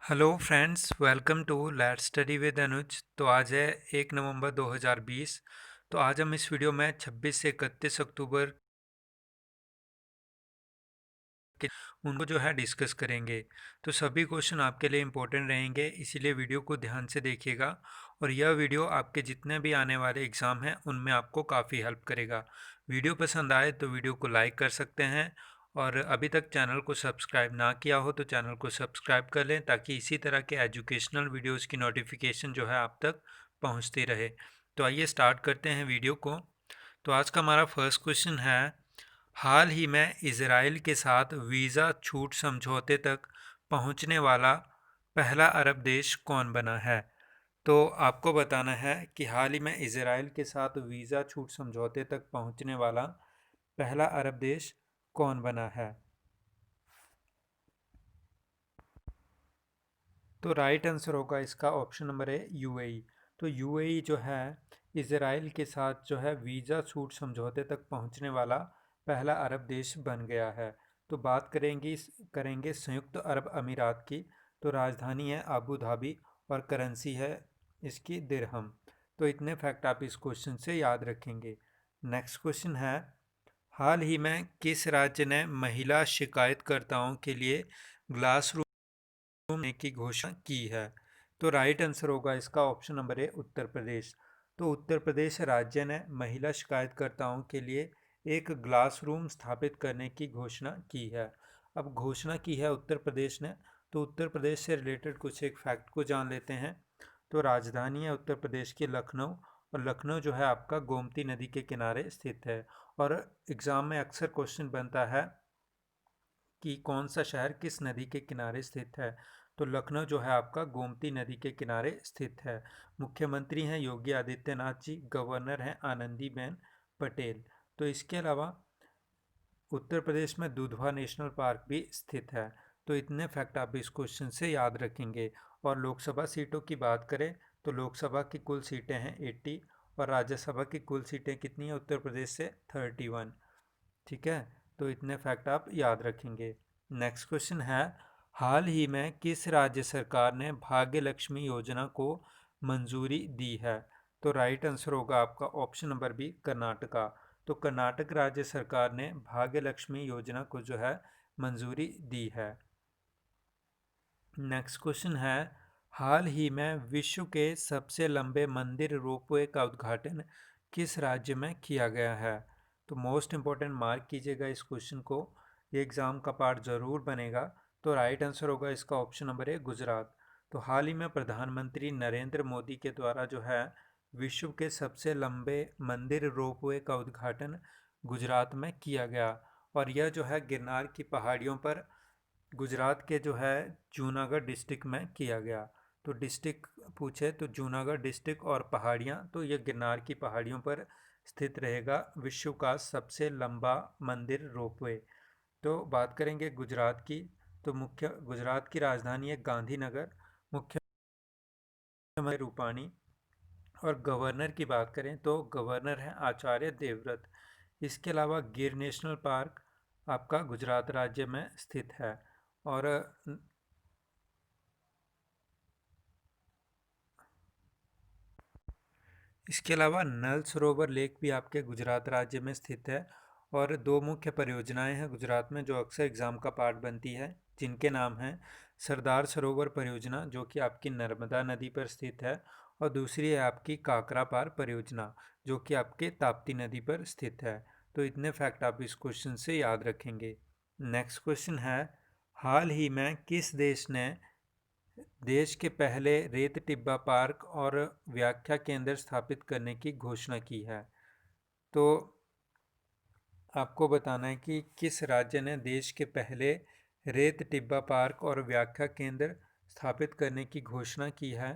Hello friends, welcome to let's study with Anuj. तो आज है 1 नवंबर 2020। तो आज हम इस वीडियो में 26 से 31 अक्टूबर के उनको जो है डिस्कस करेंगे। तो सभी क्वेश्चन आपके लिए इम्पोर्टेंट रहेंगे, इसीलिए वीडियो को ध्यान से देखिएगा। और यह वीडियो आपके जितने भी आने वाले एग्ज़ाम हैं उनमें आपको काफ़ी हेल्प करेगा। वीडियो पसंद आए तो वीडियो को लाइक कर सकते हैं, और अभी तक चैनल को सब्सक्राइब ना किया हो तो चैनल को सब्सक्राइब कर लें, ताकि इसी तरह के एजुकेशनल वीडियोज़ की नोटिफिकेशन जो है आप तक पहुँचती रहे। तो आइए स्टार्ट करते हैं वीडियो को। तो आज का हमारा फर्स्ट क्वेश्चन है, हाल ही में इजराइल के साथ वीज़ा छूट समझौते तक पहुंचने वाला पहला अरब देश कौन बना है? तो आपको बताना है कि हाल ही में इजराइल के साथ वीज़ा छूट समझौते तक पहुंचने वाला पहला अरब देश कौन बना है। तो राइट आंसर होगा इसका ऑप्शन नंबर है यूएई। तो यूएई जो है इजराइल के साथ जो है वीज़ा छूट समझौते तक पहुंचने वाला पहला अरब देश बन गया है। तो बात करेंगे संयुक्त अरब अमीरात की। तो राजधानी है अबू धाबी और करेंसी है इसकी दिरहम। तो इतने फैक्ट आप इस क्वेश्चन से याद रखेंगे। नेक्स्ट क्वेश्चन है, हाल ही में किस राज्य ने महिला शिकायतकर्ताओं के लिए ग्लास होने की घोषणा की है? तो राइट आंसर होगा इसका ऑप्शन नंबर है उत्तर प्रदेश। तो उत्तर प्रदेश राज्य ने महिला शिकायतकर्ताओं के लिए एक ग्लास रूम स्थापित करने की घोषणा की है। अब घोषणा की है उत्तर प्रदेश ने, तो उत्तर प्रदेश से रिलेटेड कुछ एक फैक्ट को जान लेते हैं। तो राजधानी है उत्तर प्रदेश की लखनऊ, और लखनऊ जो है आपका गोमती नदी के किनारे स्थित है। और एग्ज़ाम में अक्सर क्वेश्चन बनता है कि कौन सा शहर किस नदी के किनारे स्थित है। तो लखनऊ जो है आपका गोमती नदी के किनारे स्थित है। मुख्यमंत्री हैं योगी आदित्यनाथ जी, गवर्नर हैं आनंदीबेन पटेल। तो इसके अलावा उत्तर प्रदेश में दुधवा नेशनल पार्क भी स्थित है। तो इतने फैक्ट आप इस क्वेश्चन से याद रखेंगे। और लोकसभा सीटों की बात करें तो लोकसभा की कुल सीटें हैं 80, और राज्यसभा की कुल सीटें कितनी हैं उत्तर प्रदेश से 31। ठीक है, तो इतने फैक्ट आप याद रखेंगे। नेक्स्ट क्वेश्चन है, हाल ही में किस राज्य सरकार ने भाग्य लक्ष्मी योजना को मंजूरी दी है? तो राइट आंसर होगा आपका ऑप्शन नंबर बी, कर्नाटका। तो कर्नाटक राज्य सरकार ने भाग्य लक्ष्मी योजना को जो है मंजूरी दी है। नेक्स्ट क्वेश्चन है, हाल ही में विश्व के सबसे लंबे मंदिर रोपवे का उद्घाटन किस राज्य में किया गया है? तो मोस्ट इम्पोर्टेंट मार्क कीजिएगा इस क्वेश्चन को, ये एग्ज़ाम का पार्ट ज़रूर बनेगा। तो राइट आंसर होगा इसका ऑप्शन नंबर है गुजरात। तो हाल ही में प्रधानमंत्री नरेंद्र मोदी के द्वारा जो है विश्व के सबसे लंबे मंदिर रोपवे का उद्घाटन गुजरात में किया गया। और यह जो है गिरनार की पहाड़ियों पर गुजरात के जो है जूनागढ़ डिस्ट्रिक्ट में किया गया। तो डिस्ट्रिक्ट पूछे तो जूनागढ़ डिस्ट्रिक्ट और पहाड़ियाँ, तो ये गिरनार की पहाड़ियों पर स्थित रहेगा विश्व का सबसे लंबा मंदिर रोपवे। तो बात करेंगे गुजरात की। तो मुख्य गुजरात की राजधानी है गांधीनगर, मुख्यमंत्री रूपाणी। और गवर्नर की बात करें तो गवर्नर हैं आचार्य देवव्रत। इसके अलावा गिर नेशनल पार्क आपका गुजरात राज्य में स्थित है। और इसके अलावा नल सरोवर लेक भी आपके गुजरात राज्य में स्थित है। और दो मुख्य परियोजनाएं हैं गुजरात में जो अक्सर एग्ज़ाम का पार्ट बनती है, जिनके नाम हैं सरदार सरोवर परियोजना जो कि आपकी नर्मदा नदी पर स्थित है, और दूसरी है आपकी काकरा पार परियोजना जो कि आपके ताप्ती नदी पर स्थित है। तो इतने फैक्ट आप इस क्वेश्चन से याद रखेंगे। नेक्स्ट क्वेश्चन है, हाल ही में किस देश ने देश के पहले रेत टिब्बा पार्क और व्याख्या केंद्र स्थापित करने की घोषणा की है? तो आपको बताना है कि किस राज्य ने देश के पहले रेत टिब्बा पार्क और व्याख्या केंद्र स्थापित करने की घोषणा की है।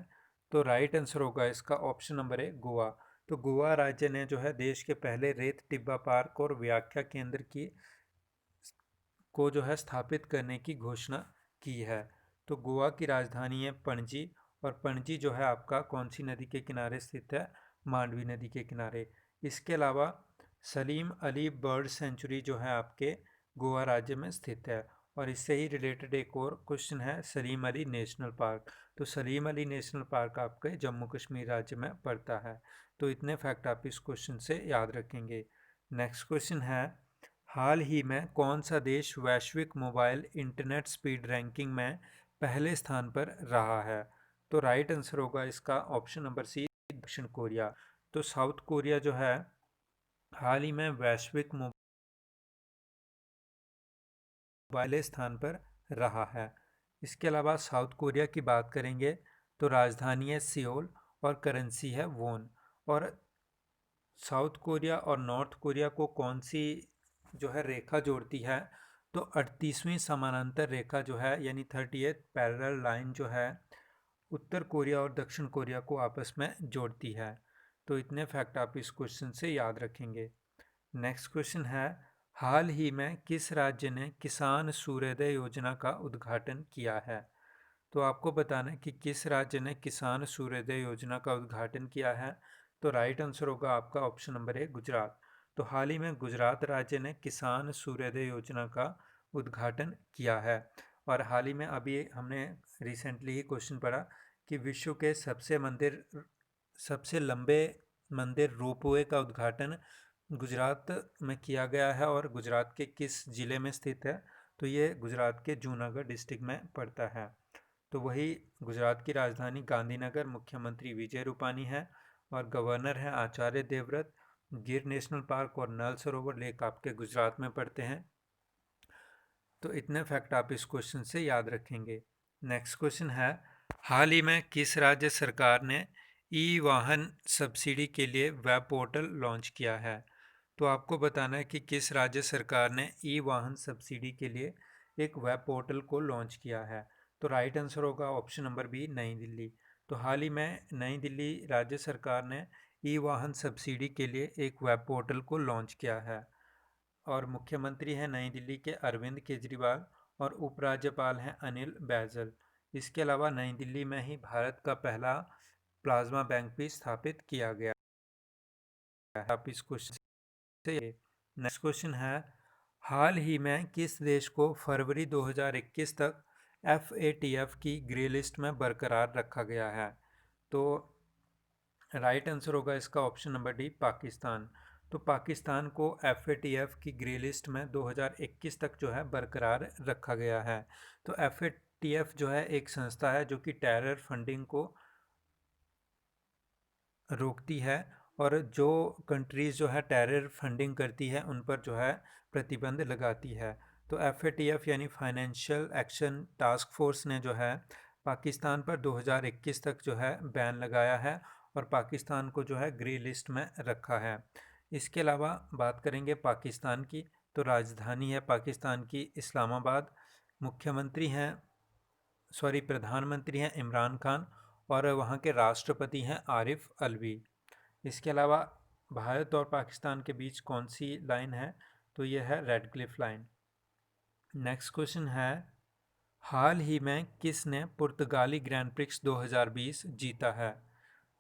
तो राइट आंसर होगा इसका ऑप्शन नंबर है गोवा। तो गोवा राज्य ने जो है देश के पहले रेत टिब्बा पार्क और व्याख्या केंद्र की को जो है स्थापित करने की घोषणा की है। तो गोवा की राजधानी है पणजी, और पणजी जो है आपका कौन सी नदी के किनारे स्थित है? मांडवी नदी के किनारे। इसके अलावा सलीम अली बर्ड सेंचुरी जो है आपके गोवा राज्य में स्थित है। और इससे ही रिलेटेड एक और क्वेश्चन है सलीम अली नेशनल पार्क। तो सलीम अली नेशनल पार्क आपके जम्मू कश्मीर राज्य में पड़ता है। तो इतने फैक्ट आप इस क्वेश्चन से याद रखेंगे। नेक्स्ट क्वेश्चन है, हाल ही में कौन सा देश वैश्विक मोबाइल इंटरनेट स्पीड रैंकिंग में पहले स्थान पर रहा है? तो राइट आंसर होगा इसका ऑप्शन नंबर सी, दक्षिण कोरिया। तो साउथ कोरिया जो है हाल ही में वैश्विक पहले स्थान पर रहा है। इसके अलावा साउथ कोरिया की बात करेंगे तो राजधानी है सियोल और करेंसी है वोन। और साउथ कोरिया और नॉर्थ कोरिया को कौन सी जो है रेखा जोड़ती है? तो 38वीं समानांतर रेखा जो है यानी 38th पैरेलल लाइन जो है उत्तर कोरिया और दक्षिण कोरिया को आपस में जोड़ती है। तो इतने फैक्ट आप इस क्वेश्चन से याद रखेंगे। नेक्स्ट क्वेश्चन है, हाल ही में किस राज्य ने किसान सूर्योदय योजना का उद्घाटन किया है? तो आपको बताना है कि किस राज्य ने किसान सूर्योदय योजना का उद्घाटन किया है। तो राइट आंसर होगा आपका ऑप्शन नंबर ए, गुजरात। तो हाल ही में गुजरात राज्य ने किसान सूर्योदय योजना का उद्घाटन किया है। और हाल ही में अभी हमने रिसेंटली ही क्वेश्चन पढ़ा कि विश्व के सबसे लंबे मंदिर रोपवे का उद्घाटन गुजरात में किया गया है। और गुजरात के किस ज़िले में स्थित है? तो ये गुजरात के जूनागढ़ डिस्ट्रिक्ट में पड़ता है। तो वही गुजरात की राजधानी गांधीनगर, मुख्यमंत्री विजय रूपानी है और गवर्नर है आचार्य देवव्रत। गिर नेशनल पार्क और नल सरोवर लेक आपके गुजरात में पड़ते हैं। तो इतने फैक्ट आप इस क्वेश्चन से याद रखेंगे। नेक्स्ट क्वेश्चन है, हाल ही में किस राज्य सरकार ने ई वाहन सब्सिडी के लिए वेब पोर्टल लॉन्च किया है? तो आपको बताना है कि किस राज्य सरकार ने ई वाहन सब्सिडी के लिए एक वेब पोर्टल को लॉन्च किया है। तो राइट आंसर होगा ऑप्शन नंबर बी, नई दिल्ली। तो हाल ही में नई दिल्ली राज्य सरकार ने ई वाहन सब्सिडी के लिए एक वेब पोर्टल को लॉन्च किया है। और मुख्यमंत्री हैं नई दिल्ली के अरविंद केजरीवाल और उपराज्यपाल हैं अनिल बैजल। इसके अलावा नई दिल्ली में ही भारत का पहला प्लाज्मा बैंक भी स्थापित किया गया है। आप इस क्वेश्चन से नेक्स्ट क्वेश्चन है, हाल ही में किस देश को फरवरी 2021 तक FATF की ग्रे लिस्ट में बरकरार रखा गया है? तो राइट आंसर होगा इसका ऑप्शन नंबर डी, पाकिस्तान। तो पाकिस्तान को FATF की ग्रे लिस्ट में 2021 तक जो है बरकरार रखा गया है। तो FATF जो है एक संस्था है जो कि टेरर फंडिंग को रोकती है और जो कंट्रीज़ जो है टेरर फंडिंग करती है उन पर जो है प्रतिबंध लगाती है। तो FATF यानी फाइनेंशियल एक्शन टास्क फोर्स ने जो है पाकिस्तान पर 2021 तक जो है बैन लगाया है और पाकिस्तान को जो है ग्रे लिस्ट में रखा है। इसके अलावा बात करेंगे पाकिस्तान की, तो राजधानी है पाकिस्तान की इस्लामाबाद। मुख्यमंत्री हैं प्रधानमंत्री हैं इमरान खान और वहाँ के राष्ट्रपति हैं आरिफ अलवी। इसके अलावा भारत और पाकिस्तान के बीच कौन सी लाइन है? तो यह है red Cliff line. Next question है, हाल ही में किसने पुर्तगाली ग्रैंड प्रिक्स 2020 जीता है?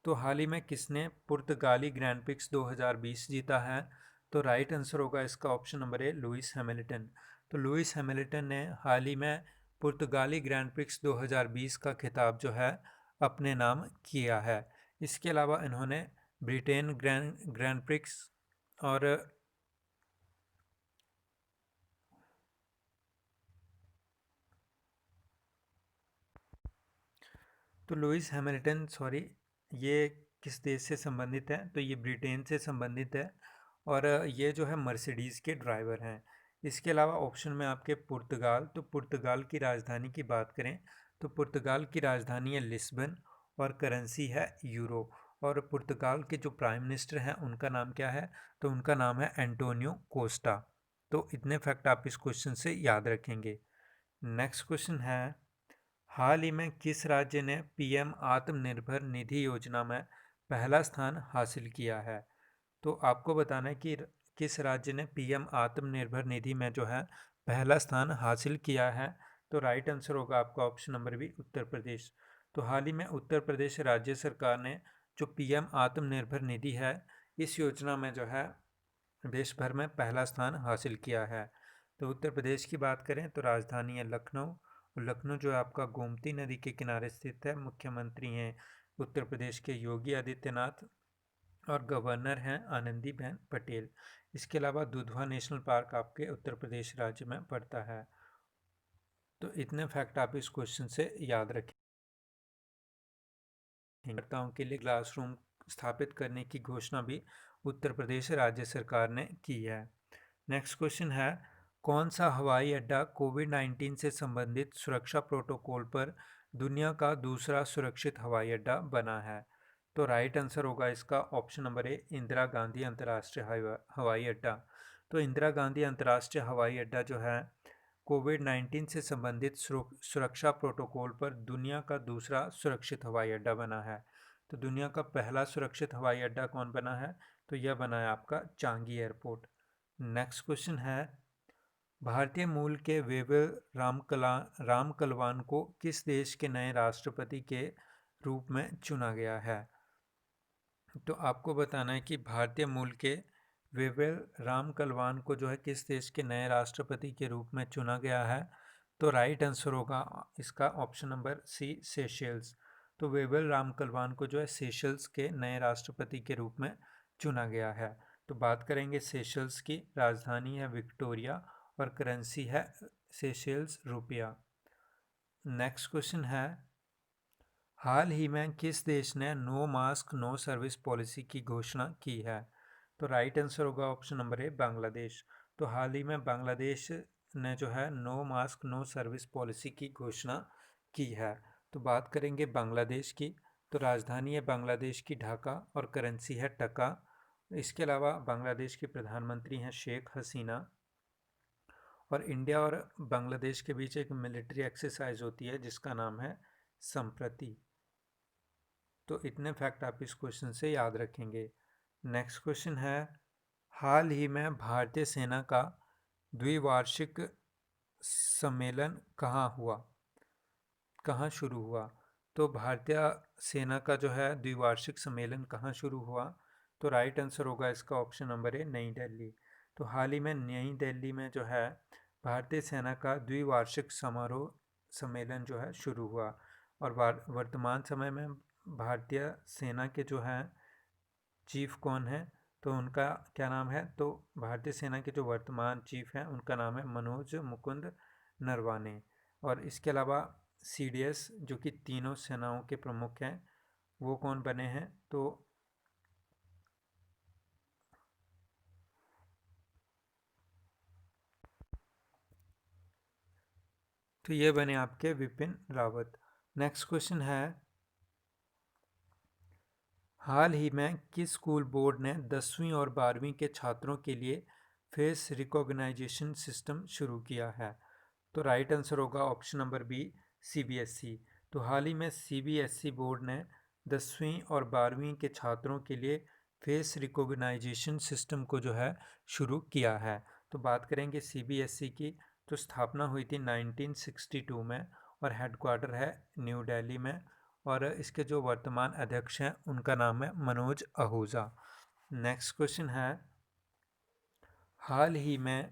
तो हाल ही में किसने पुर्तगाली ग्रैंड प्रिक्स 2020 जीता है? तो राइट आंसर होगा इसका ऑप्शन नंबर ए, लुइस हैमिल्टन। तो लुइस हैमिल्टन ने हाल ही में पुर्तगाली ग्रैंड प्रिक्स 2020 का खिताब जो है अपने नाम किया है। इसके अलावा इन्होंने ब्रिटेन ग्रैंड प्रिक्स और तो लुइस हैमिल्टन ये किस देश से संबंधित है? तो ये ब्रिटेन से संबंधित है और ये जो है मर्सिडीज़ के ड्राइवर हैं। इसके अलावा ऑप्शन में आपके पुर्तगाल, तो पुर्तगाल की राजधानी की बात करें तो पुर्तगाल की राजधानी है लिस्बन और करेंसी है यूरो। और पुर्तगाल के जो प्राइम मिनिस्टर हैं उनका नाम क्या है? तो उनका नाम है एंटोनियो कोस्टा। तो इतने फैक्ट आप इस क्वेश्चन से याद रखेंगे। नेक्स्ट क्वेश्चन है, हाल ही में किस राज्य ने PM आत्मनिर्भर निधि योजना में पहला स्थान हासिल किया है? तो आपको बताना है कि किस राज्य ने PM आत्मनिर्भर निधि में जो है पहला स्थान हासिल किया है। तो राइट आंसर होगा आपका option number B, Uttar Pradesh. तो हाल ही में उत्तर प्रदेश राज्य सरकार ने जो PM आत्मनिर्भर निधि है इस योजना में जो है देश भर में पहला स्थान हासिल किया है। तो उत्तर प्रदेश की बात करें तो राजधानी है लखनऊ, और लखनऊ जो है आपका गोमती नदी के किनारे स्थित है। मुख्यमंत्री हैं उत्तर प्रदेश के योगी आदित्यनाथ, और गवर्नर हैं आनंदीबेन पटेल। इसके अलावा दुधवा नेशनल पार्क आपके उत्तर प्रदेश राज्य में पड़ता है। तो इतने फैक्ट आप इस क्वेश्चन से याद रखें। कार्यकर्ताओं के लिए क्लासरूम स्थापित करने की घोषणा भी उत्तर प्रदेश राज्य सरकार ने की है। नेक्स्ट क्वेश्चन है, कौन सा हवाई अड्डा कोविड-19 से संबंधित सुरक्षा प्रोटोकॉल पर दुनिया का दूसरा सुरक्षित हवाई अड्डा बना है? तो राइट आंसर होगा इसका ऑप्शन नंबर ए, इंदिरा गांधी अंतर्राष्ट्रीय हवाई अड्डा। तो इंदिरा गांधी अंतर्राष्ट्रीय हवाई अड्डा जो है कोविड-19 से संबंधित सुरक्षा प्रोटोकॉल पर दुनिया का दूसरा सुरक्षित हवाई अड्डा बना है। तो दुनिया का पहला सुरक्षित हवाई अड्डा कौन बना है? तो यह बना है आपका चांगी एयरपोर्ट। नेक्स्ट क्वेश्चन है, भारतीय मूल के वेवेल रामकलवान को किस देश के नए राष्ट्रपति के रूप में चुना गया है? तो आपको बताना है कि भारतीय मूल के वेवेल रामकलवान को जो है किस देश के नए राष्ट्रपति के रूप में चुना गया है? तो राइट आंसर होगा इसका ऑप्शन नंबर सी, सेशेल्स। तो वेवेल रामकलवान को जो है सेशल्स के नए राष्ट्रपति के रूप में चुना गया है। तो बात करेंगे सेशल्स की। राजधानी है विक्टोरिया और करेंसी है सेशेल्स रुपया। नेक्स्ट क्वेश्चन है, हाल ही में किस देश ने no mask no service policy की घोषणा की है? तो राइट आंसर होगा ऑप्शन नंबर ए, बांग्लादेश। तो हाल ही में बांग्लादेश ने जो है no mask no service policy की घोषणा की है। तो बात करेंगे बांग्लादेश की। तो राजधानी है बांग्लादेश की ढाका और करेंसी है टका। इसके अलावा बांग्लादेश की प्रधानमंत्री हैं शेख हसीना। और इंडिया और बांग्लादेश के बीच एक मिलिट्री एक्सरसाइज होती है जिसका नाम है संप्रति। तो इतने फैक्ट आप इस क्वेश्चन से याद रखेंगे। नेक्स्ट क्वेश्चन है, हाल ही में भारतीय सेना का द्विवार्षिक सम्मेलन कहाँ शुरू हुआ? तो भारतीय सेना का जो है द्विवार्षिक सम्मेलन कहाँ शुरू हुआ? तो राइट आंसर होगा इसका ऑप्शन नंबर ए, नई दिल्ली। तो हाल ही में नई दिल्ली में जो है भारतीय सेना का द्विवार्षिक सम्मेलन जो है शुरू हुआ। और वर्तमान समय में भारतीय सेना के जो हैं चीफ कौन है? तो उनका क्या नाम है? तो भारतीय सेना के जो वर्तमान चीफ हैं उनका नाम है मनोज मुकुंद नरवाने। और इसके अलावा सीडीएस जो कि तीनों सेनाओं के प्रमुख हैं वो कौन बने हैं? तो ये बने आपके विपिन रावत। नेक्स्ट क्वेश्चन है, हाल ही में किस स्कूल बोर्ड ने 10वीं और 12वीं के छात्रों के लिए फेस रिकॉग्नाइजेशन सिस्टम शुरू किया है? तो राइट आंसर होगा ऑप्शन नंबर बी, सीबीएसई। तो हाल ही में सीबीएसई बोर्ड ने 10वीं और 12वीं के छात्रों के लिए फेस रिकॉग्नाइजेशन सिस्टम को जो है शुरू किया है। तो बात करेंगे सीबीएसई की। तो स्थापना हुई थी 1962 में और हेडक्वार्टर है न्यू दिल्ली में। और इसके जो वर्तमान अध्यक्ष हैं उनका नाम है मनोज आहूजा। नेक्स्ट क्वेश्चन है, हाल ही में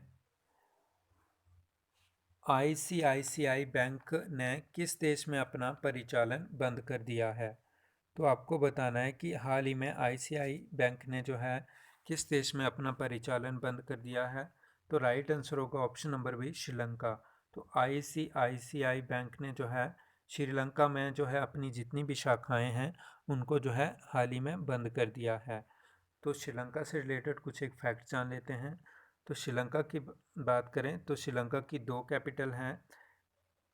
आईसीआईसीआई बैंक ने किस देश में अपना परिचालन बंद कर दिया है? तो आपको बताना है कि हाल ही में आईसीआई बैंक ने जो है किस देश में अपना परिचालन बंद कर दिया है? तो राइट आंसर होगा ऑप्शन नंबर बी, श्रीलंका। तो आईसीआईसीआई बैंक ने जो है श्रीलंका में जो है अपनी जितनी भी शाखाएं हैं उनको जो है हाल ही में बंद कर दिया है। तो श्रीलंका से रिलेटेड कुछ एक फैक्ट जान लेते हैं। तो श्रीलंका की बात करें तो श्रीलंका की दो कैपिटल हैं।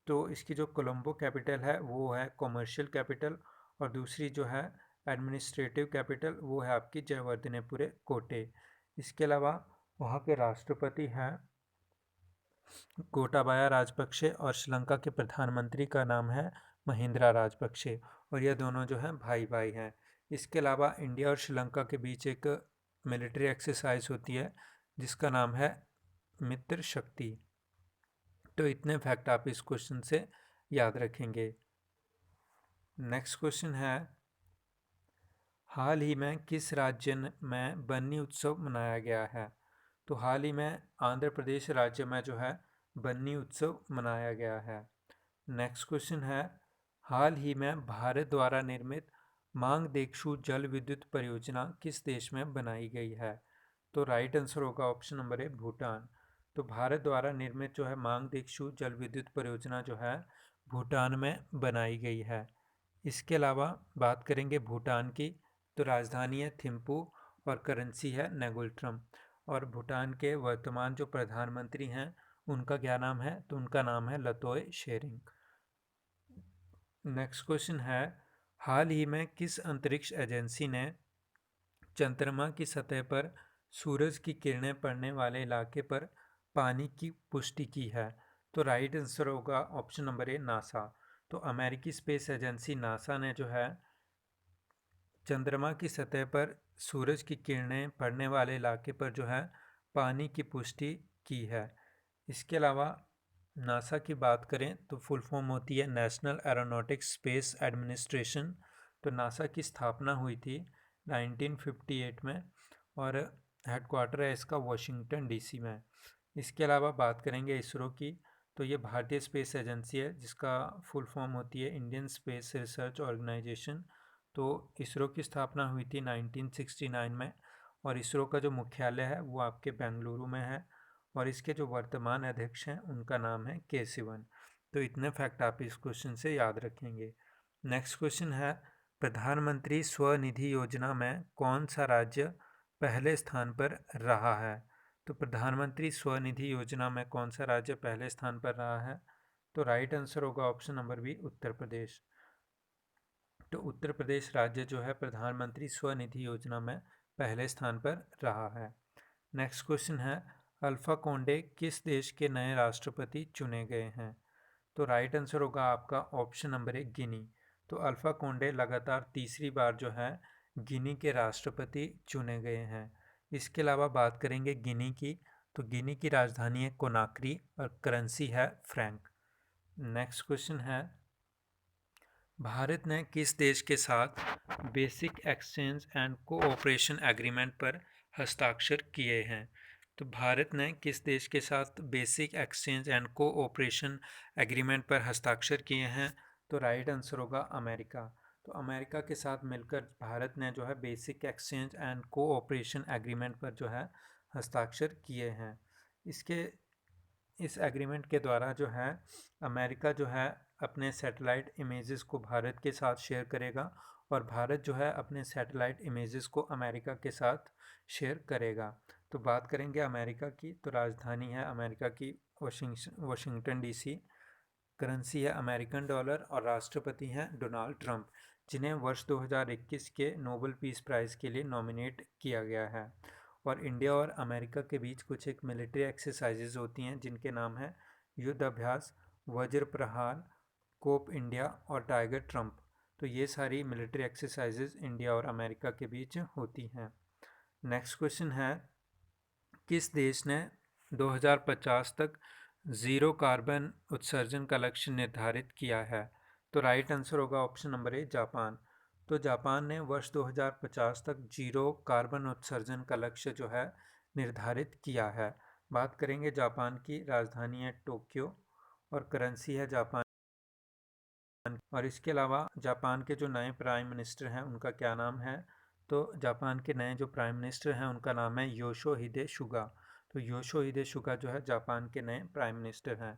तो इसकी जो कोलंबो कैपिटल है वो है कॉमर्शियल कैपिटल, और दूसरी जो है एडमिनिस्ट्रेटिव कैपिटल वो है आपकी जयवर्धनेपुरे कोटे। इसके अलावा वहाँ के राष्ट्रपति हैं गोटाबाया राजपक्षे और श्रीलंका के प्रधानमंत्री का नाम है महिंद्रा राजपक्षे, और यह दोनों जो हैं भाई भाई हैं। इसके अलावा इंडिया और श्रीलंका के बीच एक मिलिट्री एक्सरसाइज होती है जिसका नाम है मित्र शक्ति। तो इतने फैक्ट आप इस क्वेश्चन से याद रखेंगे। नेक्स्ट क्वेश्चन है, हाल ही में किस राज्य में बन्नी उत्सव मनाया गया है? तो हाल ही में आंध्र प्रदेश राज्य में जो है बन्नी उत्सव मनाया गया है। नेक्स्ट क्वेश्चन है, हाल ही में भारत द्वारा निर्मित मांगदेक्षु जल विद्युत परियोजना किस देश में बनाई गई है? तो राइट आंसर होगा ऑप्शन नंबर ए, भूटान। तो भारत द्वारा निर्मित जो है मांगदेक्षु जल विद्युत परियोजना जो है भूटान में बनाई गई है। इसके अलावा बात करेंगे भूटान की, तो राजधानी है थिम्पू और करेंसी है नेगुल्ट्रम। और भूटान के वर्तमान जो प्रधानमंत्री हैं उनका क्या नाम है? तो उनका नाम है लतोय शेरिंग। नेक्स्ट क्वेश्चन है, हाल ही में किस अंतरिक्ष एजेंसी ने चंद्रमा की सतह पर सूरज की किरणें पड़ने वाले इलाके पर पानी की पुष्टि की है? तो राइट आंसर होगा ऑप्शन नंबर ए, नासा। तो अमेरिकी स्पेस एजेंसी नासा ने जो है चंद्रमा की सतह पर सूरज की किरणें पड़ने वाले इलाके पर जो है पानी की पुष्टि की है। इसके अलावा नासा की बात करें तो फुल फॉर्म होती है नेशनल एरोनॉटिक्स स्पेस एडमिनिस्ट्रेशन। तो नासा की स्थापना हुई थी 1958 में और हेडक्वार्टर है इसका वाशिंगटन डीसी में। इसके अलावा बात करेंगे इसरो की, तो ये भारतीय स्पेस एजेंसी है जिसका फुल फॉर्म होती है इंडियन स्पेस रिसर्च ऑर्गेनाइजेशन। तो इसरो की स्थापना हुई थी 1969 में और इसरो का जो मुख्यालय है वो आपके बेंगलुरु में है और इसके जो वर्तमान अध्यक्ष हैं उनका नाम है के सिवन। तो इतने फैक्ट आप इस क्वेश्चन से याद रखेंगे। नेक्स्ट क्वेश्चन है, प्रधानमंत्री स्वनिधि योजना में कौन सा राज्य पहले स्थान पर रहा है? तो प्रधानमंत्री स्वनिधि योजना में कौन सा राज्य पहले स्थान पर रहा है? तो राइट आंसर होगा option number B, Uttar Pradesh. तो उत्तर प्रदेश राज्य जो है प्रधानमंत्री स्वनिधि योजना में पहले स्थान पर रहा है। नेक्स्ट क्वेश्चन है, अल्फा कोंडे किस देश के नए राष्ट्रपति चुने गए हैं? तो राइट आंसर होगा आपका ऑप्शन नंबर ए, गिनी। तो अल्फा कोंडे लगातार तीसरी बार जो है गिनी के राष्ट्रपति चुने गए हैं। इसके अलावा बात करेंगे गिनी की, तो गिनी की राजधानी है कोनाक्री और करेंसी है फ्रैंक। नेक्स्ट क्वेश्चन है, भारत ने किस देश के साथ basic exchange and cooperation agreement पर हस्ताक्षर किए हैं? तो भारत ने किस देश के साथ basic exchange and cooperation agreement पर हस्ताक्षर किए हैं? तो राइट आंसर होगा अमेरिका। तो अमेरिका के साथ मिलकर भारत ने जो है basic exchange and cooperation agreement पर जो है हस्ताक्षर किए हैं। इस एग्रीमेंट के द्वारा जो है अमेरिका जो है अपने सैटेलाइट इमेजेस को भारत के साथ शेयर करेगा और भारत जो है अपने सैटेलाइट इमेजेस को अमेरिका के साथ शेयर करेगा। तो बात करेंगे अमेरिका की, तो राजधानी है अमेरिका की वाशिंगटन डीसी, करेंसी है अमेरिकन डॉलर और राष्ट्रपति हैं डोनाल्ड ट्रंप, जिन्हें वर्ष 2021 के नोबेल पीस प्राइज़ के लिए नॉमिनेट किया गया है। और इंडिया और अमेरिका के बीच कुछ एक मिलिट्री एक्सरसाइजेज होती हैं जिनके नाम हैं युद्ध अभ्यास, वज्र प्रहार, कोप इंडिया और टाइगर ट्रंप। तो ये सारी मिलिट्री एक्सरसाइजेज इंडिया और अमेरिका के बीच होती हैं। नेक्स्ट क्वेश्चन है, किस देश ने 2050 तक ज़ीरो कार्बन उत्सर्जन का लक्ष्य निर्धारित किया है? तो राइट आंसर होगा ऑप्शन नंबर ए, जापान। तो जापान ने वर्ष 2050 तक जीरो कार्बन उत्सर्जन का लक्ष्य जो है निर्धारित किया है। बात करेंगे जापान की, राजधानी है टोक्यो और करेंसी है जापान। और इसके अलावा जापान के जो नए प्राइम मिनिस्टर हैं उनका क्या नाम है? तो जापान के नए जो प्राइम मिनिस्टर हैं उनका नाम है योशिहिदे सुगा। तो योशिहिदे सुगा जो है जापान के नए प्राइम मिनिस्टर हैं।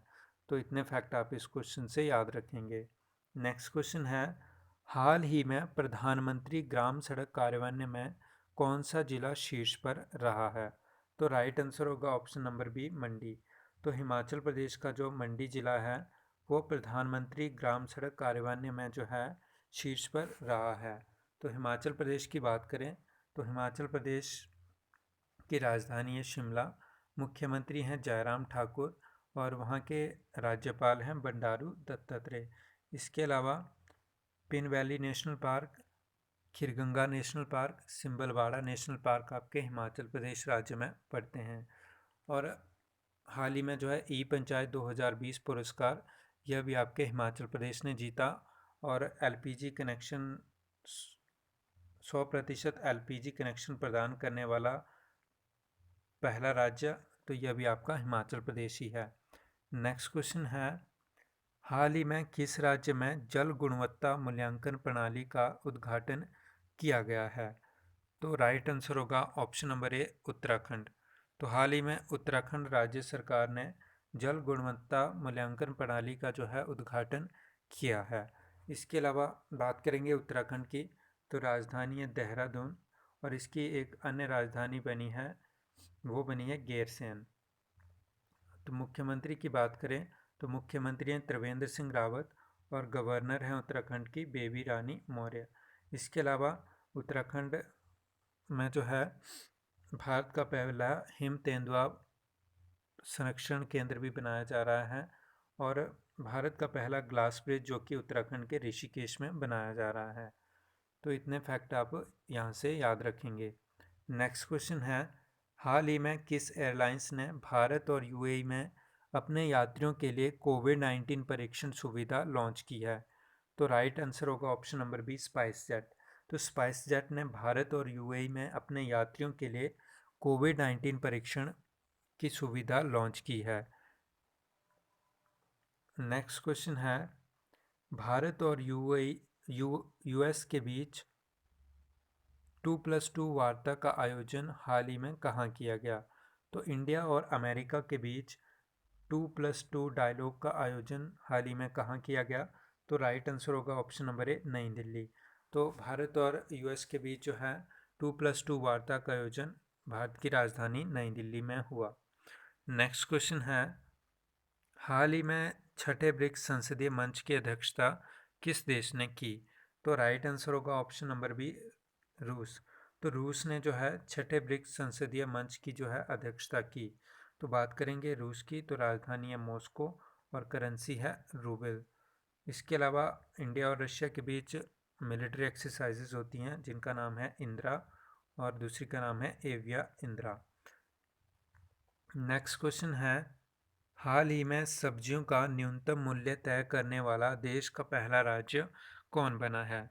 तो इतने फैक्ट आप इस क्वेश्चन से याद रखेंगे। नेक्स्ट क्वेश्चन है, हाल ही में प्रधानमंत्री ग्राम सड़क कार्यान्वयन में कौन सा जिला शीर्ष पर रहा है? तो राइट आंसर होगा ऑप्शन नंबर बी, मंडी। तो हिमाचल प्रदेश का जो मंडी जिला है वो प्रधानमंत्री ग्राम सड़क कार्यान्वयन में जो है शीर्ष पर रहा है। तो हिमाचल प्रदेश की बात करें तो हिमाचल प्रदेश की राजधानी है शिमला, मुख्यमंत्री हैं जयराम ठाकुर और वहाँ के राज्यपाल हैं बंडारू दत्तात्रेय। इसके अलावा pin valley national park, Kheerganga national park, Simbalbara national park आपके हिमाचल प्रदेश राज्य में पड़ते हैं। और हाल ही में जो है ई पंचायत 2020 पुरस्कार यह भी आपके हिमाचल प्रदेश ने जीता और एलपीजी कनेक्शन 100% एलपीजी कनेक्शन प्रदान करने वाला पहला राज्य, तो यह भी आपका हिमाचल प्रदेश ही है। नेक्स्ट क्वेश्चन है, हाल ही में किस राज्य में जल गुणवत्ता मूल्यांकन प्रणाली का उद्घाटन किया गया है? तो राइट आंसर होगा ऑप्शन नंबर ए, उत्तराखंड। तो हाल ही में उत्तराखंड राज्य सरकार ने जल गुणवत्ता मूल्यांकन प्रणाली का जो है उद्घाटन किया है। इसके अलावा बात करेंगे उत्तराखंड की, तो राजधानी है देहरादून, और इसकी एक अन्य राजधानी बनी है, वो बनी है गैरसैंण। तो मुख्यमंत्री की बात करें तो मुख्यमंत्री हैं त्रिवेंद्र सिंह रावत, और गवर्नर हैं उत्तराखंड की बेबी रानी मौर्य। इसके अलावा उत्तराखंड में जो है भारत का पहला हिम तेंदुआ संरक्षण केंद्र भी बनाया जा रहा है, और भारत का पहला ग्लास ब्रिज जो कि उत्तराखंड के ऋषिकेश में बनाया जा रहा है। तो इतने फैक्ट आप यहाँ से याद रखेंगे। नेक्स्ट क्वेश्चन है, हाल ही में किस एयरलाइंस ने भारत और यूएई में अपने यात्रियों के लिए कोविड-19 परीक्षण सुविधा लॉन्च की है? तो राइट आंसर होगा option number B, SpiceJet. तो स्पाइस जेट ने भारत और यूएई में अपने यात्रियों के लिए कोविड-19 परीक्षण की सुविधा लॉन्च की है। नेक्स्ट क्वेश्चन है, भारत और यूएस के बीच 2+2 वार्ता का आयोजन हाल ही में कहाँ किया गया? तो इंडिया और अमेरिका के बीच 2+2 डायलॉग का आयोजन हाल ही में कहाँ किया गया? तो राइट आंसर होगा ऑप्शन नंबर ए, नई दिल्ली। तो भारत और यूएस के बीच जो है 2+2 वार्ता का आयोजन भारत की राजधानी नई दिल्ली में हुआ। नेक्स्ट क्वेश्चन है, हाल ही में छठे ब्रिक्स संसदीय मंच की अध्यक्षता किस देश ने की? तो राइट आंसर होगा ऑप्शन नंबर बी, रूस। तो रूस ने जो है छठे ब्रिक्स संसदीय मंच की जो है अध्यक्षता की। तो बात करेंगे रूस की, तो राजधानी है मॉस्को, और करेंसी है रूबल। इसके अलावा इंडिया और रशिया के बीच मिलिट्री एक्सरसाइजेज होती हैं जिनका नाम है इंदिरा, और दूसरी का नाम है एविया इंदिरा। नेक्स्ट क्वेश्चन है, हाल ही में सब्जियों का न्यूनतम मूल्य तय करने वाला देश का पहला राज्य कौन बना है?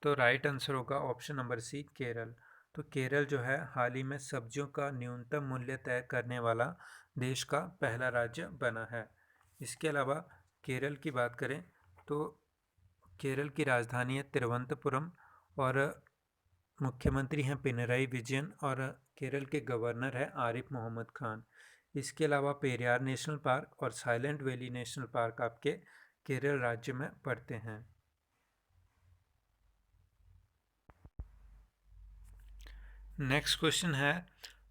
तो राइट आंसर होगा ऑप्शन नंबर सी, केरल। तो केरल जो है हाल ही में सब्जियों का न्यूनतम मूल्य तय करने वाला देश का पहला राज्य बना है। इसके अलावा केरल की बात करें तो केरल की राजधानी है तिरुवनंतपुरम, और मुख्यमंत्री हैं पिनरई विजयन, और केरल के गवर्नर हैं आरिफ मोहम्मद खान। इसके अलावा पेरियार नेशनल पार्क और साइलेंट वैली नेशनल पार्क आपके केरल राज्य में पड़ते हैं। नेक्स्ट क्वेश्चन है,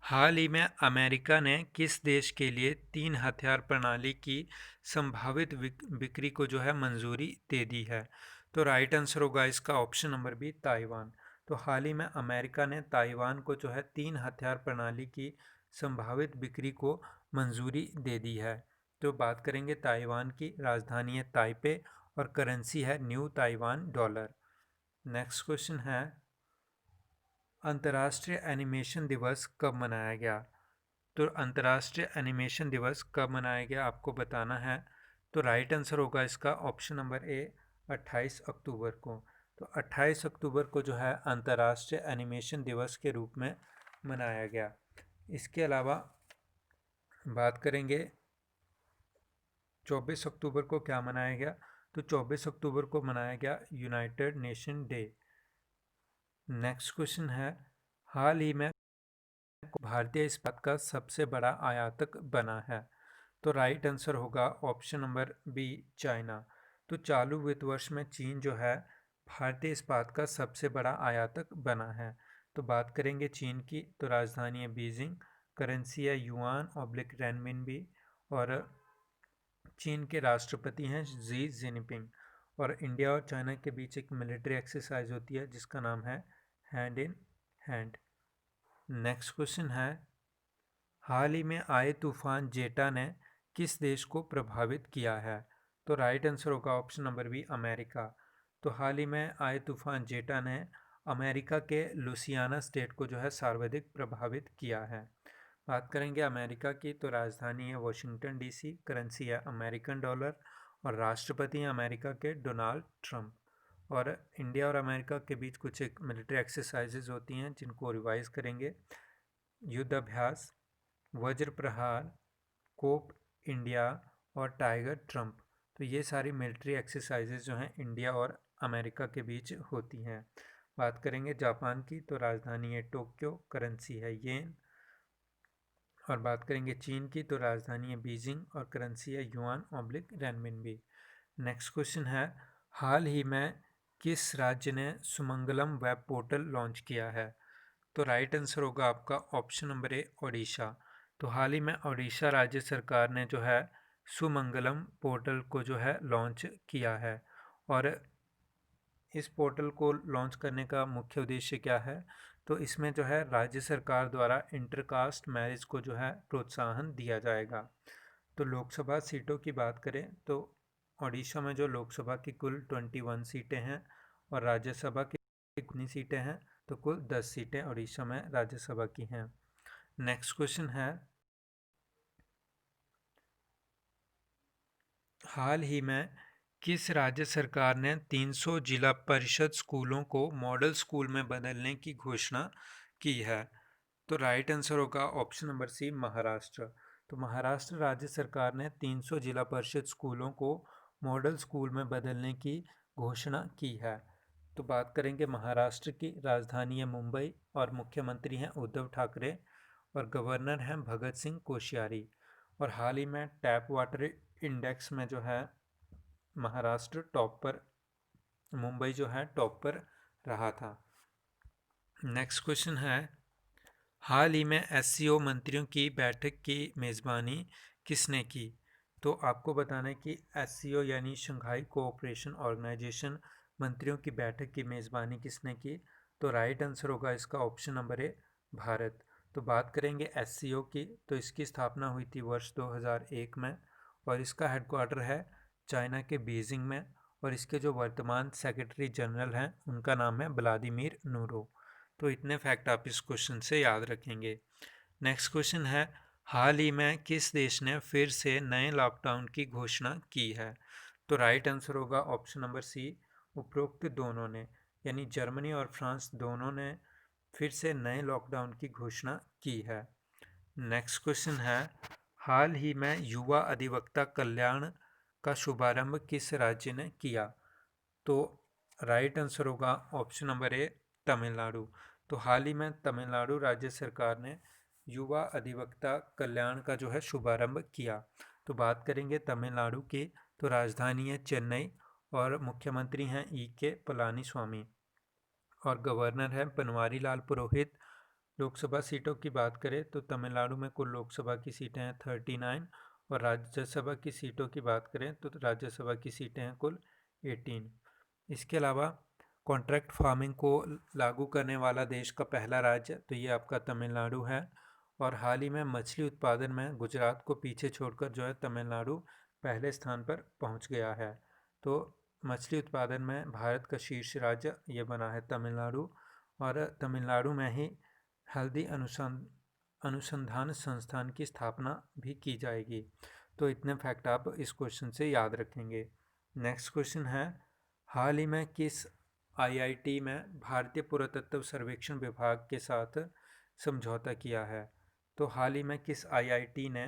हाल ही में अमेरिका ने किस देश के लिए 3 हथियार प्रणाली की संभावित बिक्री को जो है मंजूरी दे दी है? तो राइट आंसर होगा इसका ऑप्शन नंबर बी, ताइवान। तो हाल ही में अमेरिका ने ताइवान को जो है 3 हथियार प्रणाली की संभावित बिक्री को मंजूरी दे दी है। तो बात करेंगे ताइवान की, राजधानी है ताइपे, और करेंसी है new Taiwan dollar. Next question है, अंतर्राष्ट्रीय एनिमेशन दिवस कब मनाया गया? तो अंतर्राष्ट्रीय एनिमेशन दिवस कब मनाया गया आपको बताना है। तो राइट आंसर होगा इसका ऑप्शन नंबर ए, 28 अक्टूबर को। तो 28 अक्टूबर को जो है अंतर्राष्ट्रीय एनिमेशन दिवस के रूप में मनाया गया। इसके अलावा बात करेंगे 24 अक्टूबर को क्या मनाया गया? तो 24 अक्टूबर को मनाया गया United nation day. Next question है, हाल ही में भारतीय इस्पात का सबसे बड़ा आयातक बना है? तो राइट आंसर होगा ऑप्शन नंबर बी, चाइना। तो चालू वित्त वर्ष में चीन जो है भारतीय इस्पात का सबसे बड़ा आयातक बना है। तो बात करेंगे चीन की, तो राजधानी है बीजिंग, करेंसी है युआन ऑब्लिक रेनमिनबी, और चीन के राष्ट्रपति हैं जी जिनपिंग। और इंडिया और चाइना के बीच एक मिलिट्री एक्सरसाइज होती है जिसका नाम है hand in hand. Next question है, हाल ही में आए तूफान जेटा ने किस देश को प्रभावित किया है? तो राइट आंसर होगा ऑप्शन नंबर बी, अमेरिका। तो हाल ही में आए तूफान जेटा ने अमेरिका के लुसियाना स्टेट को जो है सर्वाधिक प्रभावित किया है। बात करेंगे अमेरिका की, तो राजधानी है वॉशिंगटन डीसी, करेंसी है अमेरिकन डॉलर, और राष्ट्रपति हैं अमेरिका के डोनाल्ड ट्रंप। और इंडिया और अमेरिका के बीच कुछ एक मिलिट्री एक्सरसाइजेज होती हैं जिनको रिवाइज करेंगे। युद्ध अभ्यास, वज्र प्रहार, कोप इंडिया और टाइगर ट्रम्प। तो ये सारी मिलिट्री एक्सरसाइजेज जो हैं इंडिया और अमेरिका के बीच होती हैं। बात करेंगे जापान की, तो राजधानी है टोक्यो, करेंसी है येन। और बात करेंगे चीन की, तो राजधानी है बीजिंग और करेंसी है yuan oblique renminbi. Next question है, हाल ही में किस राज्य ने सुमंगलम वेब पोर्टल लॉन्च किया है? तो राइट आंसर होगा आपका ऑप्शन नंबर ए, ओडिशा। तो हाल ही में ओडिशा राज्य सरकार ने जो है सुमंगलम पोर्टल को जो है लॉन्च किया है। और इस पोर्टल को लॉन्च करने का मुख्य उद्देश्य क्या है? तो इसमें जो है राज्य सरकार द्वारा इंटरकास्ट मैरिज को जो है प्रोत्साहन दिया जाएगा। तो लोकसभा सीटों की बात करें तो ओडिशा में जो लोकसभा की कुल 21 सीटें हैं और राज्यसभा की कितनी सीटें हैं? तो कुल 10 सीटें ओडिशा में राज्यसभा की हैं। नेक्स्ट क्वेश्चन है, हाल ही में किस राज्य सरकार ने 300 जिला परिषद स्कूलों को मॉडल स्कूल में बदलने की घोषणा की है? तो राइट आंसर होगा ऑप्शन नंबर सी, महाराष्ट्र। तो महाराष्ट्र राज्य सरकार ने 300 जिला परिषद स्कूलों को मॉडल स्कूल में बदलने की घोषणा की है। तो बात करेंगे महाराष्ट्र की, राजधानी है मुंबई और मुख्यमंत्री हैं उद्धव ठाकरे और गवर्नर हैं भगत सिंह कोश्यारी। और हाल ही में टैप वाटर इंडेक्स में जो है महाराष्ट्र टॉप पर, मुंबई जो है टॉप पर रहा था। नेक्स्ट क्वेश्चन है, हाल ही में एससीओ मंत्रियों की बैठक की मेज़बानी किसने की? तो आपको बताना है कि एससीओ यानी शंघाई कोऑपरेशन ऑर्गेनाइजेशन मंत्रियों की बैठक की मेज़बानी किसने की? तो राइट आंसर होगा इसका ऑप्शन नंबर ए, भारत। तो बात करेंगे एससीओ की, तो इसकी स्थापना हुई थी वर्ष 2001 में और इसका हेडक्वार्टर है चाइना के बीजिंग में। और इसके जो वर्तमान सेक्रेटरी जनरल हैं उनका नाम है व्लादिमीर नूरो। तो इतने फैक्ट आप इस क्वेश्चन से याद रखेंगे। नेक्स्ट क्वेश्चन है, हाल ही में किस देश ने फिर से नए लॉकडाउन की घोषणा की है? तो राइट आंसर होगा ऑप्शन नंबर सी, उपरोक्त दोनों ने, यानी जर्मनी और फ्रांस दोनों ने फिर से नए लॉकडाउन की घोषणा की है। नेक्स्ट क्वेश्चन है, हाल ही में युवा अधिवक्ता कल्याण का शुभारंभ किस राज्य ने किया? तो राइट आंसर होगा ऑप्शन नंबर ए, तमिलनाडु। तो हाल ही में तमिलनाडु राज्य सरकार ने युवा अधिवक्ता कल्याण का जो है शुभारंभ किया। तो बात करेंगे तमिलनाडु की, तो राजधानी है चेन्नई और मुख्यमंत्री हैं के पलानी स्वामी और गवर्नर हैं बनवारी लाल पुरोहित। लोकसभा सीटों की बात करें तो तमिलनाडु में कुल लोकसभा की सीटें हैं 39 और राज्यसभा की सीटों की बात करें तो राज्यसभा की सीटें हैं कुल 18। इसके अलावा कॉन्ट्रैक्ट फार्मिंग को लागू करने वाला देश का पहला राज्य तो ये आपका तमिलनाडु है। और हाल ही में मछली उत्पादन में गुजरात को पीछे छोड़कर जो है तमिलनाडु पहले स्थान पर पहुंच गया है। तो मछली उत्पादन में भारत का शीर्ष राज्य ये बना है तमिलनाडु। और तमिलनाडु में ही हल्दी अनुसंधान संस्थान की स्थापना भी की जाएगी। तो इतने फैक्ट आप इस क्वेश्चन से याद रखेंगे। नेक्स्ट क्वेश्चन है, हाल ही में किस आईआईटी में भारतीय पुरातत्व सर्वेक्षण विभाग के साथ समझौता किया है? तो हाल ही में किस आईआईटी ने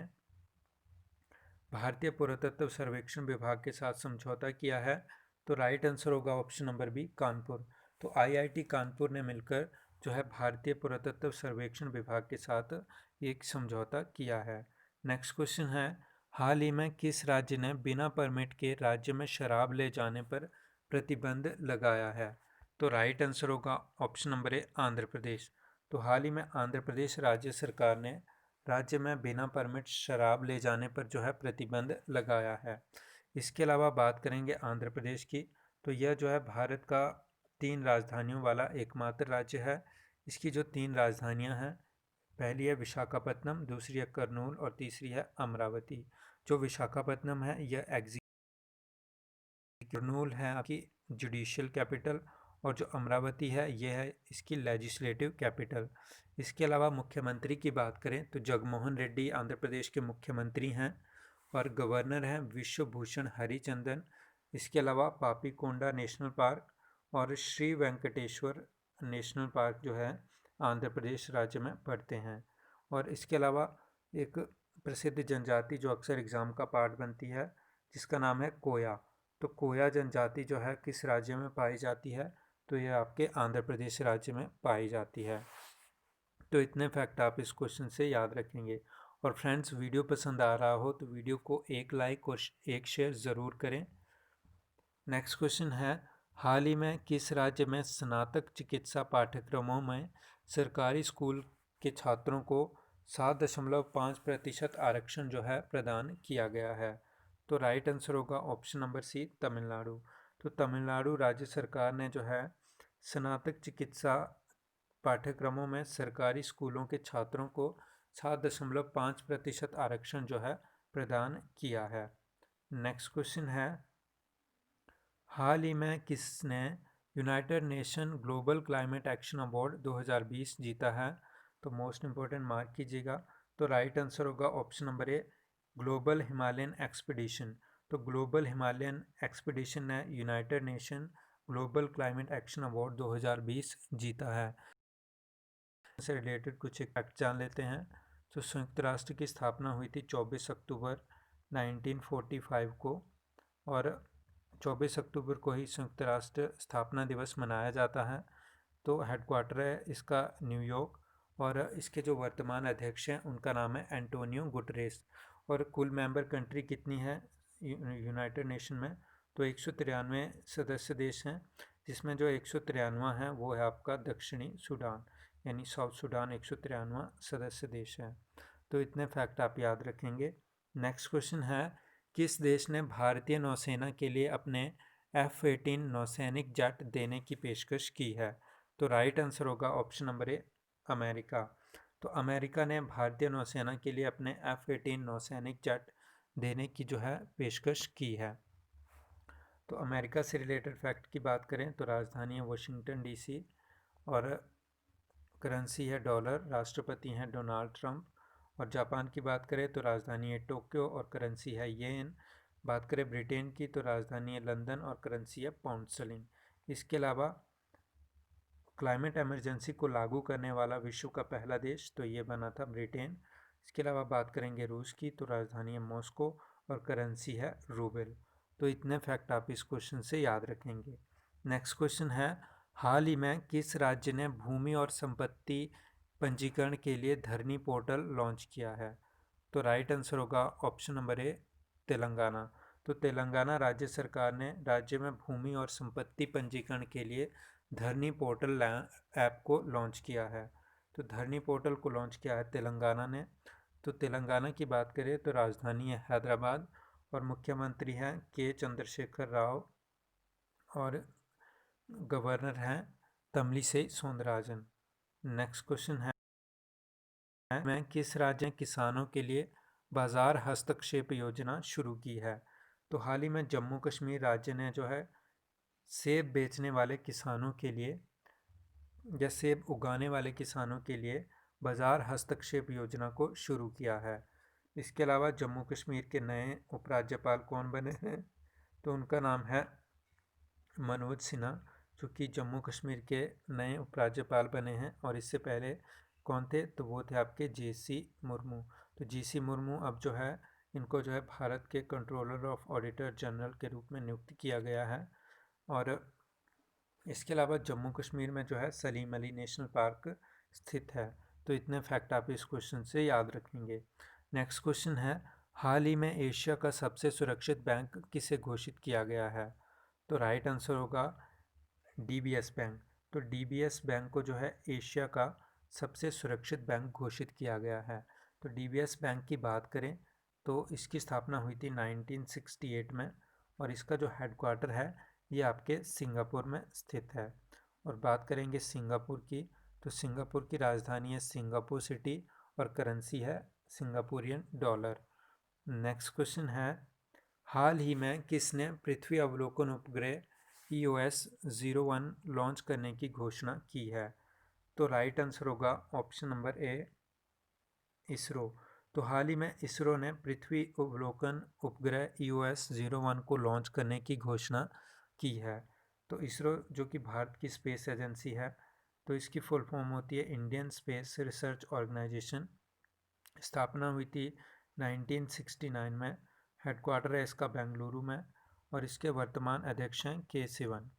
भारतीय पुरातत्व सर्वेक्षण विभाग के साथ समझौता किया है? तो राइट आंसर होगा ऑप्शन नंबर बी, कानपुर। तो आईआईटी कानपुर ने मिलकर जो है भारतीय पुरातत्व सर्वेक्षण विभाग के साथ एक समझौता किया है। नेक्स्ट क्वेश्चन है, हाल ही में किस राज्य ने बिना परमिट के राज्य में शराब ले जाने पर प्रतिबंध लगाया है? तो राइट आंसर होगा ऑप्शन नंबर ए, आंध्र प्रदेश। तो हाल ही में आंध्र प्रदेश राज्य सरकार ने राज्य में बिना परमिट शराब ले जाने पर जो है प्रतिबंध लगाया है। इसके अलावा बात करेंगे आंध्र प्रदेश की, तो यह जो है भारत का 3 राजधानियों वाला एकमात्र राज्य है। इसकी जो 3 राजधानियां हैं, पहली है विशाखापत्तनम, दूसरी है करनूल और तीसरी है अमरावती। जो विशाखापत्तनम है यह करनूल है आपकी जुडिशियल कैपिटल और जो अमरावती है यह है इसकी लेजिस्लेटिव कैपिटल। इसके अलावा मुख्यमंत्री की बात करें तो जगमोहन रेड्डी आंध्र प्रदेश के मुख्यमंत्री हैं और गवर्नर हैं विश्वभूषण हरिचंदन। इसके अलावा पापीकोंडा नेशनल पार्क और श्री वेंकटेश्वर नेशनल पार्क जो है आंध्र प्रदेश राज्य में पड़ते हैं। और इसके अलावा एक प्रसिद्ध जनजाति जो अक्सर एग्ज़ाम का पार्ट बनती है, जिसका नाम है कोया। तो कोया जनजाति जो है किस राज्य में पाई जाती है? तो ये आपके आंध्र प्रदेश राज्य में पाई जाती है। तो इतने फैक्ट आप इस क्वेश्चन से याद रखेंगे। और फ्रेंड्स, वीडियो पसंद आ रहा हो तो वीडियो को एक लाइक और एक शेयर ज़रूर करें। नेक्स्ट क्वेश्चन है, हाल ही में किस राज्य में स्नातक चिकित्सा पाठ्यक्रमों में सरकारी स्कूल के छात्रों को 7.5% आरक्षण जो है प्रदान किया गया है? तो राइट आंसर होगा ऑप्शन नंबर सी, तमिलनाडु। तो तमिलनाडु राज्य सरकार ने जो है स्नातक चिकित्सा पाठ्यक्रमों में सरकारी स्कूलों के छात्रों को 7.5% आरक्षण जो है प्रदान किया है। नेक्स्ट क्वेश्चन है, हाल ही में किसने United nation global climate action award 2020 जीता है? तो मोस्ट इम्पोर्टेंट मार्क कीजिएगा। तो राइट आंसर होगा ऑप्शन नंबर ए, ग्लोबल हिमालयन एक्सपीडिशन। तो ग्लोबल हिमालयन एक्सपीडिशन ने United nation global climate action award 2020 जीता है। से रिलेटेड कुछ एक फैक्ट जान लेते हैं। तो संयुक्त राष्ट्र की स्थापना हुई थी 24 अक्टूबर 1945 को, और 24 अक्टूबर को ही संयुक्त राष्ट्र स्थापना दिवस मनाया जाता है। तो हेडक्वार्टर है इसका न्यूयॉर्क, और इसके जो वर्तमान अध्यक्ष हैं उनका नाम है एंटोनियो गुटरेस। और कुल मेंबर कंट्री कितनी है यूनाइटेड नेशन में? तो 193 सदस्य देश हैं, जिसमें जो 193वां है वो है आपका दक्षिणी सूडान, यानी साउथ सूडान 193वां सदस्य देश है। तो इतने फैक्ट आप याद रखेंगे। नेक्स्ट क्वेश्चन है, किस देश ने भारतीय नौसेना के लिए अपने F-18 नौसैनिक जेट देने की पेशकश की है? तो राइट आंसर होगा ऑप्शन नंबर ए, अमेरिका। तो अमेरिका ने भारतीय नौसेना के लिए अपने F-18 नौसैनिक जेट देने की जो है पेशकश की है। तो अमेरिका से रिलेटेड फैक्ट की बात करें तो राजधानी है वाशिंगटन DC, और करेंसी है डॉलर, राष्ट्रपति हैं डोनाल्ड ट्रंप। और जापान की बात करें तो राजधानी है टोक्यो और करेंसी है येन। बात करें ब्रिटेन की तो राजधानी है लंदन और करेंसी है पाउंड स्टर्लिंग। इसके अलावा क्लाइमेट इमरजेंसी को लागू करने वाला विश्व का पहला देश तो ये बना था ब्रिटेन। इसके अलावा बात करेंगे रूस की तो राजधानी है मॉस्को और करेंसी है रूबल। तो इतने फैक्ट आप इस क्वेश्चन से याद रखेंगे। नेक्स्ट क्वेश्चन है, हाल ही में किस राज्य ने भूमि और संपत्ति पंजीकरण के लिए धरनी पोर्टल लॉन्च किया है? तो राइट आंसर होगा ऑप्शन नंबर ए, तेलंगाना। तो तेलंगाना राज्य सरकार ने राज्य में भूमि और संपत्ति पंजीकरण के लिए धरनी पोर्टल ऐप को लॉन्च किया है। तो धरनी पोर्टल को लॉन्च किया है तेलंगाना ने। तो तेलंगाना की बात करें तो राजधानी है हैदराबाद, और मुख्यमंत्री हैं के चंद्रशेखर राव, और गवर्नर हैं तमिलिसई सौंदरराजन। नेक्स्ट क्वेश्चन है, मैं किस राज्य ने किसानों के लिए बाजार हस्तक्षेप योजना शुरू की है? तो हाल ही में जम्मू कश्मीर राज्य ने जो है सेब बेचने वाले किसानों के लिए या सेब उगाने वाले किसानों के लिए बाजार हस्तक्षेप योजना को शुरू किया है। इसके अलावा जम्मू कश्मीर के नए उपराज्यपाल कौन बने हैं? तो उनका नाम है मनोज सिन्हा, जो कि जम्मू कश्मीर के नए उपराज्यपाल बने हैं। और इससे पहले कौन थे? तो वो थे आपके JC मुर्मू। तो JC मुर्मू अब जो है इनको जो है भारत के कंट्रोलर ऑफ ऑडिटर जनरल के रूप में नियुक्त किया गया है। और इसके अलावा जम्मू कश्मीर में जो है सलीम अली नेशनल पार्क स्थित है। तो इतने फैक्ट आप इस क्वेश्चन से याद रखेंगे। नेक्स्ट क्वेश्चन है, हाल ही में एशिया का सबसे सुरक्षित बैंक किसे घोषित किया गया है? तो राइट आंसर होगा DBS बैंक। तो DBS बैंक को जो है एशिया का सबसे सुरक्षित बैंक घोषित किया गया है। तो DBS बैंक की बात करें तो इसकी स्थापना हुई थी 1968 में, और इसका जो हेडक्वार्टर है ये आपके सिंगापुर में स्थित है। और बात करेंगे सिंगापुर की तो सिंगापुर की राजधानी है सिंगापुर सिटी, और करेंसी है सिंगापुरियन डॉलर। नेक्स्ट क्वेश्चन है, हाल ही में किसने पृथ्वी अवलोकन उपग्रह EOS-01 लॉन्च करने की घोषणा की है? तो राइट आंसर होगा ऑप्शन नंबर ए, इसरो। तो हाल ही में इसरो ने पृथ्वी अवलोकन उपग्रह EOS-01 को लॉन्च करने की घोषणा की है। तो इसरो जो कि भारत की स्पेस एजेंसी है, तो इसकी फुल फॉर्म होती है इंडियन स्पेस रिसर्च ऑर्गेनाइजेशन, स्थापना हुई थी 1969 में। हेडक्वार्टर है इसका बेंगलुरु में और इसके वर्तमान अध्यक्ष हैं के सिवन।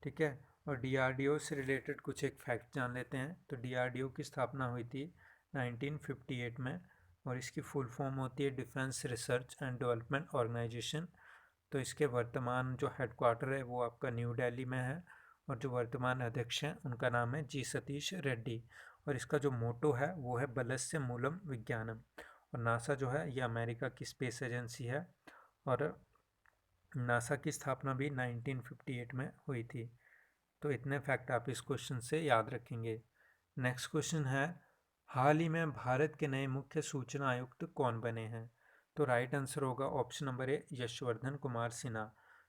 ठीक है। और डीआरडीओ से रिलेटेड कुछ एक फैक्ट जान लेते हैं। तो डीआरडीओ की स्थापना हुई थी 1958 में और इसकी फुल फॉर्म होती है defence research and development organisation. तो इसके वर्तमान जो हेडक्वार्टर है वो आपका न्यू दिल्ली में है और जो वर्तमान अध्यक्ष हैं उनका नाम है जी सतीश रेड्डी। और इसका जो मोटो है वो है बलस्य मूलम विज्ञानम। और नासा जो है ये अमेरिका की स्पेस एजेंसी है और नासा की स्थापना भी 1958 में हुई थी। तो इतने फैक्ट आप इस क्वेश्चन से याद रखेंगे। नेक्स्ट क्वेश्चन है, हाल ही में भारत के नए मुख्य सूचना आयुक्त कौन बने हैं? तो राइट आंसर होगा option number A Yashwardhan Kumar Sinha.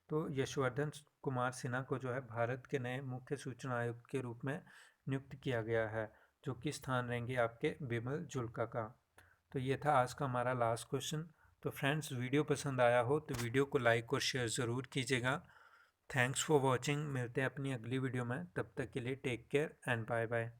तो यशवर्धन कुमार सिन्हा को जो है भारत के नए मुख्य सूचना आयुक्त के रूप में नियुक्त किया गया है, जो कि स्थान रहेंगे आपके बिमल जुल्का का। तो ये था आज का हमारा लास्ट क्वेश्चन। तो फ्रेंड्स, वीडियो पसंद आया हो तो वीडियो को लाइक और शेयर ज़रूर कीजिएगा। Thanks for watching. मिलते हैं अपनी अगली वीडियो में, तब तक के लिए take care and bye bye.